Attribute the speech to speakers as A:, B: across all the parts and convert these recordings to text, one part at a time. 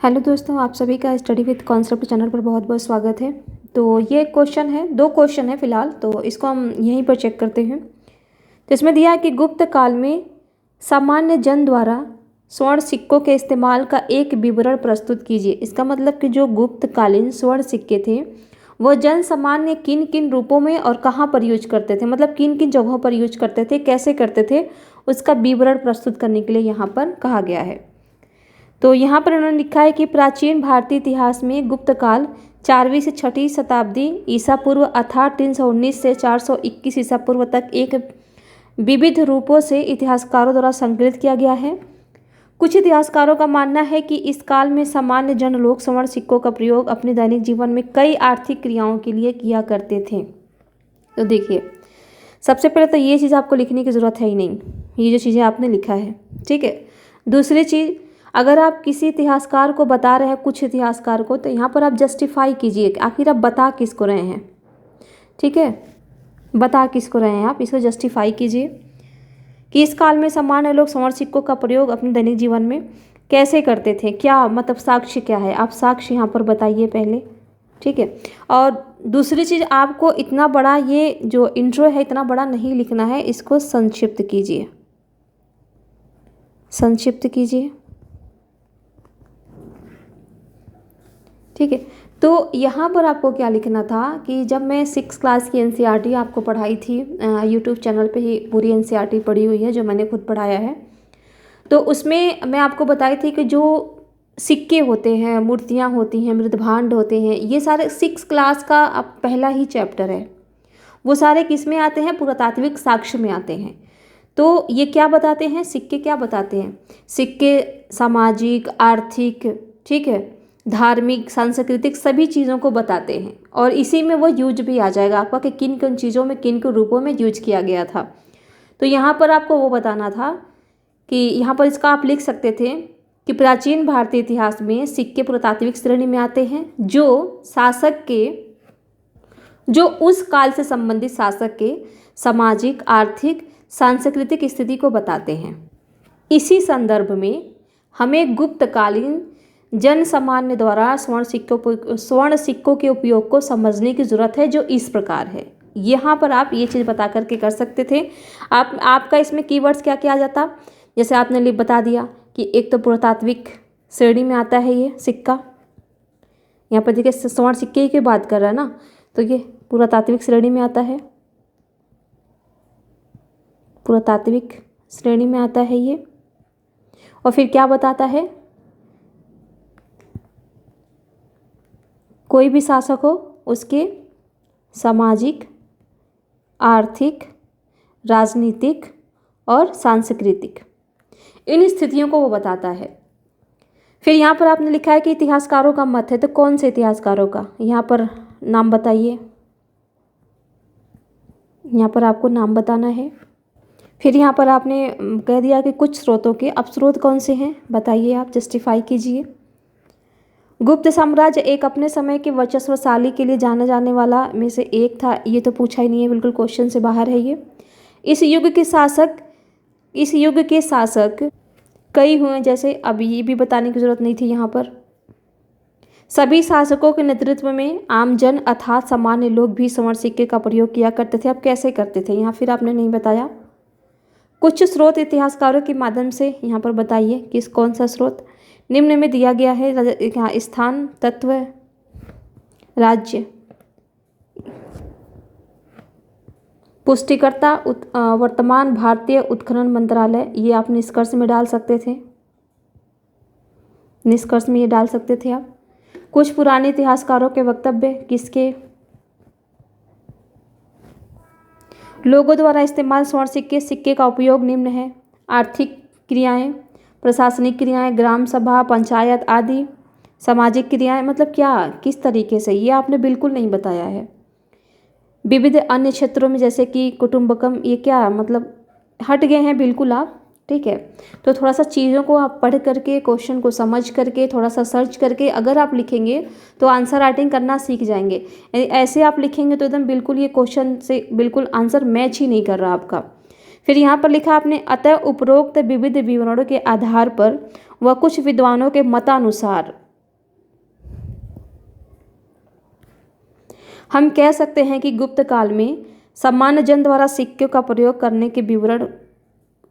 A: Hello दोस्तों, आप सभी का स्टडी विद कॉन्सेप्ट चैनल पर बहुत बहुत स्वागत है। तो ये क्वेश्चन है, दो क्वेश्चन है फिलहाल, तो इसको हम यहीं पर चेक करते हैं। तो इसमें दिया है कि गुप्त काल में सामान्य जन द्वारा स्वर्ण सिक्कों के इस्तेमाल का एक विवरण प्रस्तुत कीजिए। इसका मतलब कि जो गुप्तकालीन स्वर्ण सिक्के थे वो जन सामान्य किन किन रूपों में और कहाँ पर यूज करते थे, मतलब किन किन जगहों पर यूज करते थे, कैसे करते थे, उसका विवरण प्रस्तुत करने के लिए यहाँ पर कहा गया है। तो यहाँ पर उन्होंने लिखा है कि प्राचीन भारतीय इतिहास में गुप्त काल 4वीं से 6वीं शताब्दी ईसा पूर्व अर्थात 319 से 421 ईसा पूर्व तक एक विविध रूपों से इतिहासकारों द्वारा संकलित किया गया है। कुछ इतिहासकारों का मानना है कि इस काल में सामान्य जन लोग स्वर्ण सिक्कों का प्रयोग अपने दैनिक जीवन में कई आर्थिक क्रियाओं के लिए किया करते थे। तो देखिए, सबसे पहले तो ये चीज़ आपको लिखने की ज़रूरत है ही नहीं, ये जो चीज़ें आपने लिखा है, ठीक है। दूसरी चीज़, अगर आप किसी इतिहासकार को बता रहे हैं, कुछ इतिहासकार को, तो यहाँ पर आप जस्टिफाई कीजिए आखिर आप बता किसको रहे हैं, ठीक है। बता किसको रहे हैं आप, इसको जस्टिफाई कीजिए कि इस काल में सामान्य लोग स्वर्ण सिक्कों का प्रयोग अपने दैनिक जीवन में कैसे करते थे, क्या मतलब साक्ष्य क्या है, आप साक्ष्य यहाँ पर बताइए पहले, ठीक है। और दूसरी चीज़, आपको इतना बड़ा ये जो इंट्रो है इतना बड़ा नहीं लिखना है, इसको संक्षिप्त कीजिए, संक्षिप्त कीजिए, ठीक है। तो यहाँ पर आपको क्या लिखना था कि जब मैं 6 क्लास की एनसीईआरटी आपको पढ़ाई थी, यूट्यूब चैनल पे ही पूरी एनसीईआरटी पढ़ी हुई है जो मैंने खुद पढ़ाया है, तो उसमें मैं आपको बताई थी कि जो सिक्के होते हैं, मूर्तियाँ होती हैं, मृदभांड होते हैं, ये सारे 6 क्लास का अब पहला ही चैप्टर है। वो सारे किस में आते हैं, पुरातात्विक साक्ष्य में आते हैं। तो ये क्या बताते हैं, सिक्के क्या बताते हैं, सिक्के सामाजिक, आर्थिक, ठीक है, धार्मिक, सांस्कृतिक सभी चीज़ों को बताते हैं। और इसी में वो यूज भी आ जाएगा आपका कि किन किन चीज़ों में, किन किन रूपों में यूज किया गया था। तो यहाँ पर आपको वो बताना था कि यहाँ पर इसका आप लिख सकते थे कि प्राचीन भारतीय इतिहास में सिक्के पुरातात्विक श्रेणी में आते हैं जो शासक के, जो उस काल से संबंधित शासक के सामाजिक, आर्थिक, सांस्कृतिक स्थिति को बताते हैं। इसी संदर्भ में हमें गुप्तकालीन जन सामान्य द्वारा स्वर्ण सिक्कों के उपयोग को समझने की ज़रूरत है, जो इस प्रकार है। यहाँ पर आप ये चीज़ बता करके कर सकते थे। आपका इसमें कीवर्ड्स क्या क्या आ जाता, जैसे आपने बता दिया कि एक तो पुरातात्विक श्रेणी में आता है ये सिक्का, यहाँ पर देखिए स्वर्ण सिक्के की बात कर रहा है ना, तो ये पुरातात्विक श्रेणी में आता है, पुरातात्विक श्रेणी में आता है ये। और फिर क्या बताता है, कोई भी शासक हो उसके सामाजिक, आर्थिक, राजनीतिक और सांस्कृतिक इन स्थितियों को वो बताता है। फिर यहाँ पर आपने लिखा है कि इतिहासकारों का मत है, तो कौन से इतिहासकारों का, यहाँ पर नाम बताइए, यहाँ पर आपको नाम बताना है। फिर यहाँ पर आपने कह दिया कि कुछ स्रोतों के, अब स्रोत कौन से हैं बताइए, आप जस्टिफाई कीजिए। गुप्त साम्राज्य एक अपने समय के वर्चस्वशाली के लिए जाने जाने वाला में से एक था, ये तो पूछा ही नहीं है, बिल्कुल क्वेश्चन से बाहर है ये। इस युग के शासक कई हुए, जैसे अब ये भी बताने की जरूरत नहीं थी यहाँ पर। सभी शासकों के नेतृत्व में आम जन अर्थात सामान्य लोग भी स्वर्ण सिक्के का प्रयोग किया करते थे। अब कैसे करते थे यहाँ फिर आपने नहीं बताया। कुछ स्रोत इतिहासकारों के माध्यम से यहाँ पर बताइए किस कौन सा स्रोत। निम्न में दिया गया है स्थान, तत्व, राज्य, पुष्टिकर्ता, वर्तमान भारतीय उत्खनन मंत्रालय, ये आप निष्कर्ष में डाल सकते थे, निष्कर्ष में ये डाल सकते थे आप। कुछ पुराने इतिहासकारों के वक्तव्य, किसके, लोगों द्वारा इस्तेमाल स्वर्ण सिक्के का उपयोग निम्न है, आर्थिक क्रियाएं, प्रशासनिक क्रियाएं, ग्राम सभा, पंचायत आदि, सामाजिक क्रियाएं, मतलब क्या, किस तरीके से, ये आपने बिल्कुल नहीं बताया है। विविध अन्य क्षेत्रों में जैसे कि कुटुंबकम, ये क्या मतलब हट गए हैं बिल्कुल आप, ठीक है। तो थोड़ा सा चीज़ों को आप पढ़ करके, क्वेश्चन को समझ करके, थोड़ा सा सर्च करके अगर आप लिखेंगे तो आंसर राइटिंग करना सीख जाएंगे। ऐसे आप लिखेंगे तो एकदम बिल्कुल ये क्वेश्चन से बिल्कुल आंसर मैच ही नहीं कर रहा आपका। फिर यहाँ पर लिखा आपने, अतः उपरोक्त विविध विवरणों के आधार पर व कुछ विद्वानों के मतानुसार हम कह सकते हैं कि गुप्त काल में सामान्य जन द्वारा सिक्कों का प्रयोग करने के विवरण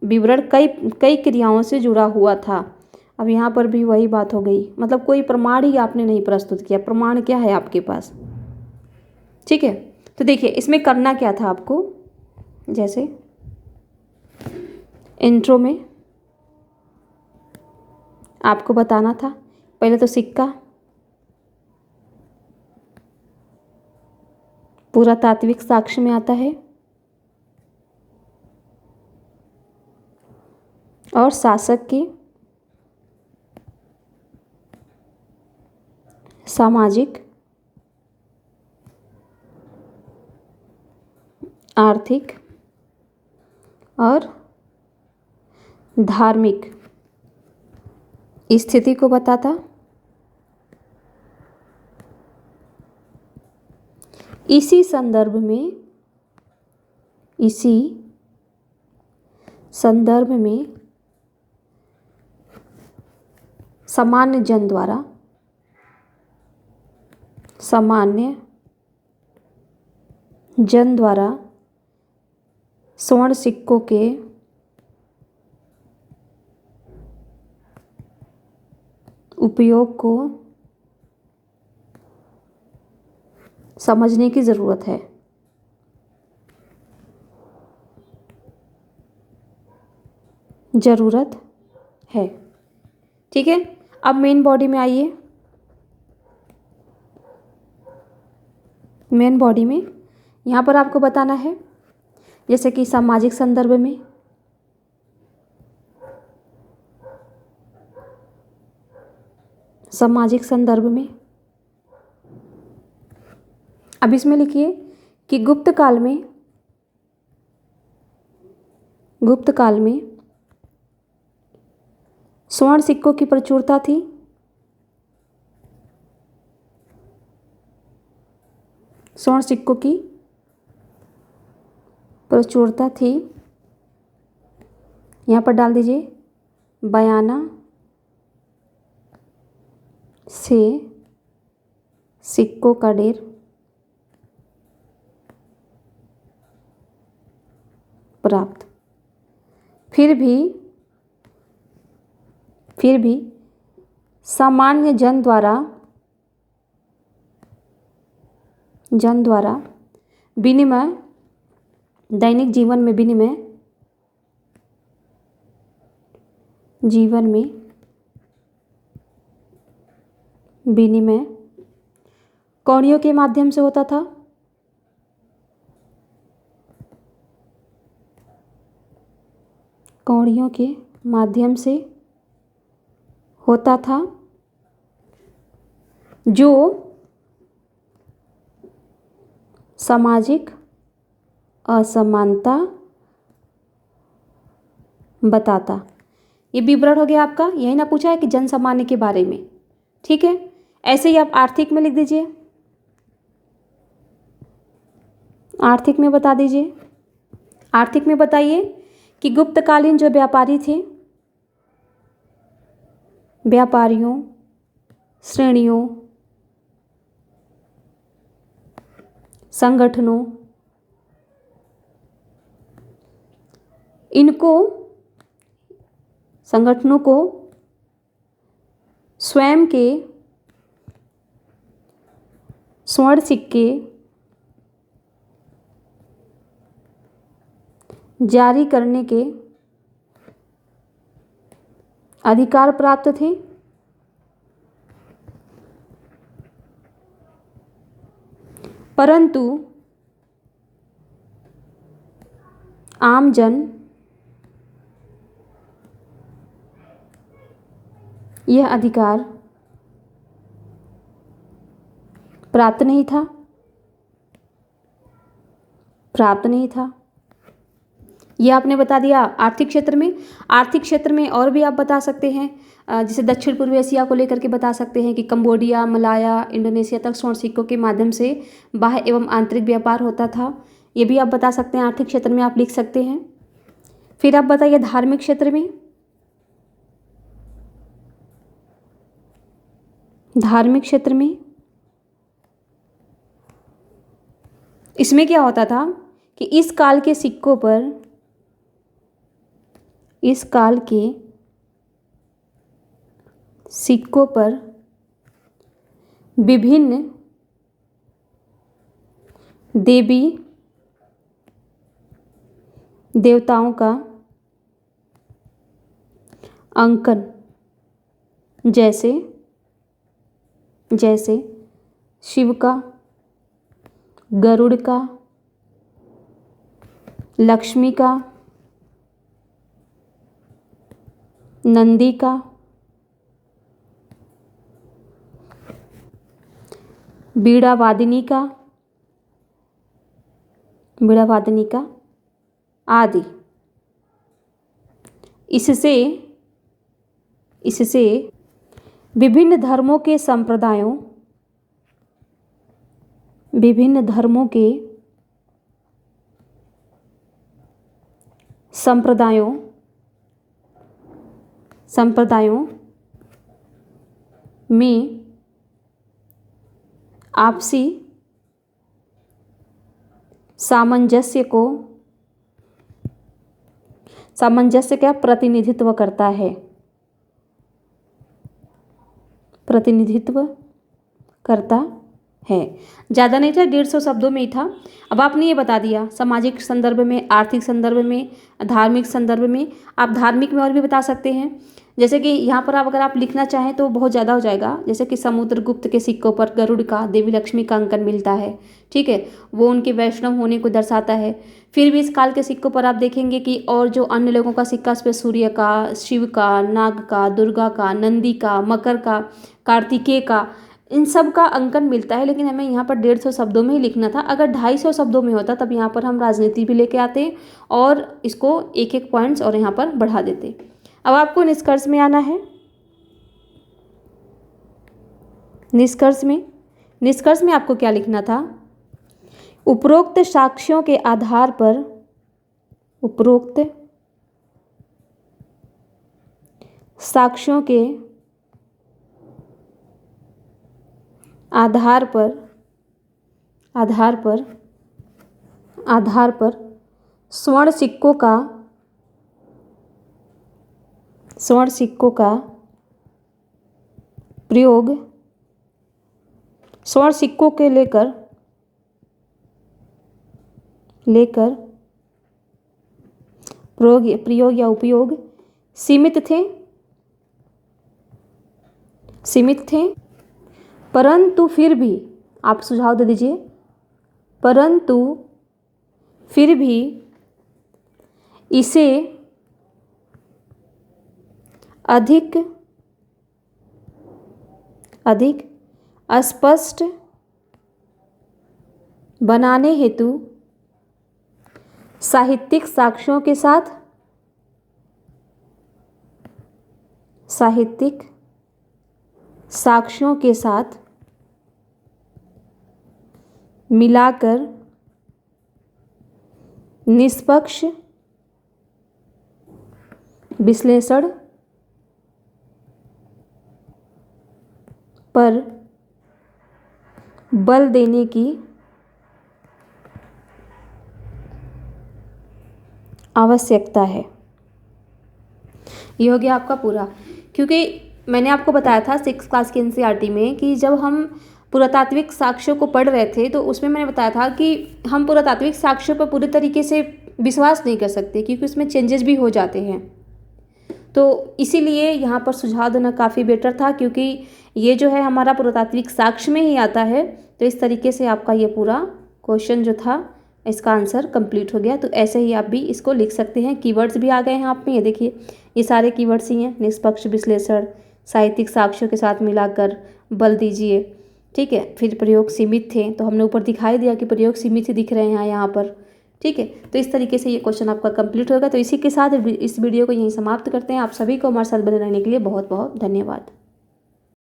A: विवरण कई कई क्रियाओं से जुड़ा हुआ था। अब यहाँ पर भी वही बात हो गई, मतलब कोई प्रमाण ही आपने नहीं प्रस्तुत किया। प्रमाण क्या है आपके पास? ठीक है, तो देखिए इसमें करना क्या था आपको, जैसे इंट्रो में आपको बताना था पहले तो सिक्का पुरातात्विक साक्ष्य में आता है और शासक की सामाजिक, आर्थिक और धार्मिक स्थिति को बताता। इसी संदर्भ में सामान्य जन द्वारा स्वर्ण सिक्कों के उपयोग को समझने की ज़रूरत है। ठीक है, अब मेन बॉडी में आइए। मेन बॉडी में यहाँ पर आपको बताना है, जैसे कि सामाजिक संदर्भ में, अब इसमें लिखिए कि गुप्त काल में स्वर्ण सिक्कों की प्रचुरता थी। स्वर्ण सिक्कों की प्रचुरता थी, यहाँ पर डाल दीजिए बयाना से सिक्कों का ढेर प्राप्त। फिर भी सामान्य जन द्वारा विनिमय, दैनिक जीवन में विनिमय कौड़ियों के माध्यम से होता था। कौड़ियों के माध्यम से होता था, जो सामाजिक असमानता बताता। ये विवरण हो गया आपका। यही ना पूछा है कि जन सामान्य के बारे में। ठीक है, ऐसे ही आप आर्थिक में लिख दीजिए। आर्थिक में बता दीजिए। आर्थिक में बताइए कि गुप्तकालीन जो व्यापारी थे, व्यापारियों, श्रेणियों, संगठनों, संगठनों को स्वयं के स्वर्ण सिक्के जारी करने के अधिकार प्राप्त थे। परंतु आम जन यह अधिकार प्राप्त नहीं था। यह आपने बता दिया आर्थिक क्षेत्र में। आर्थिक क्षेत्र में और भी आप बता सकते हैं, जैसे दक्षिण पूर्वी एशिया को लेकर के बता सकते हैं कि कंबोडिया, मलाया, इंडोनेशिया तक स्वर्ण सिक्कों के माध्यम से बाह्य एवं आंतरिक व्यापार होता था। ये भी आप बता सकते हैं, आर्थिक क्षेत्र में आप लिख सकते हैं। फिर आप बताइए धार्मिक क्षेत्र में। धार्मिक क्षेत्र में इसमें क्या होता था कि इस काल के सिक्कों पर, इस काल के सिक्कों पर विभिन्न देवी देवताओं का अंकन, जैसे जैसे शिव का, गरुड़ का, लक्ष्मी का, नंदी का, बीड़ा वादिनी का, बीड़ा वादिनी का आदि। इससे इससे विभिन्न धर्मों के संप्रदायों, विभिन्न धर्मों के संप्रदायों में आपसी सामंजस्य का प्रतिनिधित्व करता है, प्रतिनिधित्व करता है। ज़्यादा नहीं था, 150 शब्दों में ही था। अब आपने ये बता दिया सामाजिक संदर्भ में, आर्थिक संदर्भ में, धार्मिक संदर्भ में। आप धार्मिक में और भी बता सकते हैं, जैसे कि यहाँ पर आप अगर आप लिखना चाहें तो बहुत ज़्यादा हो जाएगा। जैसे कि समुद्रगुप्त के सिक्कों पर गरुड़ का, देवी लक्ष्मी का अंकन मिलता है, ठीक है, वो उनके वैष्णव होने को दर्शाता है। फिर भी इस काल के सिक्कों पर आप देखेंगे कि और जो अन्य लोगों का सिक्का, इस पर सूर्य का, शिव का, नाग का, दुर्गा का, नंदी का, मकर का, कार्तिकेय का, इन सब का अंकन मिलता है। लेकिन हमें यहाँ पर 150 शब्दों में ही लिखना था। अगर 250 शब्दों में होता तब यहाँ पर हम राजनीति भी लेके आते और इसको एक एक पॉइंट्स और यहाँ पर बढ़ा देते। अब आपको निष्कर्ष में आना है। निष्कर्ष में आपको क्या लिखना था? उपरोक्त साक्ष्यों के आधार पर, उपरोक्त साक्ष्यों के आधार पर स्वर्ण सिक्कों का प्रयोग, स्वर्ण सिक्कों के लेकर प्रयोग या उपयोग सीमित थे, परंतु फिर भी, आप सुझाव दे दीजिए, परंतु फिर भी इसे अधिक स्पष्ट बनाने हेतु साहित्यिक साक्ष्यों के साथ मिलाकर निष्पक्ष विश्लेषण पर बल देने की आवश्यकता है। ये हो गया आपका पूरा। क्योंकि मैंने आपको बताया था 6th क्लास के एनसीईआरटी में कि जब हम पुरातात्विक साक्ष्यों को पढ़ रहे थे तो उसमें मैंने बताया था कि हम पुरातात्विक साक्ष्यों पर पूरी तरीके से विश्वास नहीं कर सकते क्योंकि उसमें चेंजेस भी हो जाते हैं। तो इसीलिए यहाँ पर सुझाव देना काफ़ी बेटर था, क्योंकि ये जो है हमारा पुरातात्विक साक्ष्य में ही आता है। तो इस तरीके से आपका ये पूरा क्वेश्चन जो था इसका आंसर कंप्लीट हो गया। तो ऐसे ही आप भी इसको लिख सकते हैं। कीवर्ड्स भी आ गए हैं आप में, ये देखिए ये सारे कीवर्ड्स ही हैं। निष्पक्ष विश्लेषण, साहित्यिक साक्ष्यों के साथ मिलाकर बल दीजिए, ठीक है। फिर प्रयोग सीमित थे, तो हमने ऊपर दिखाई दिया कि प्रयोग सीमित ही दिख रहे हैं यहाँ पर, ठीक है। तो इस तरीके से ये क्वेश्चन आपका कंप्लीट होगा। तो इसी के साथ इस वीडियो को यहीं समाप्त करते हैं। आप सभी को हमारे साथ बने रहने के लिए बहुत बहुत धन्यवाद।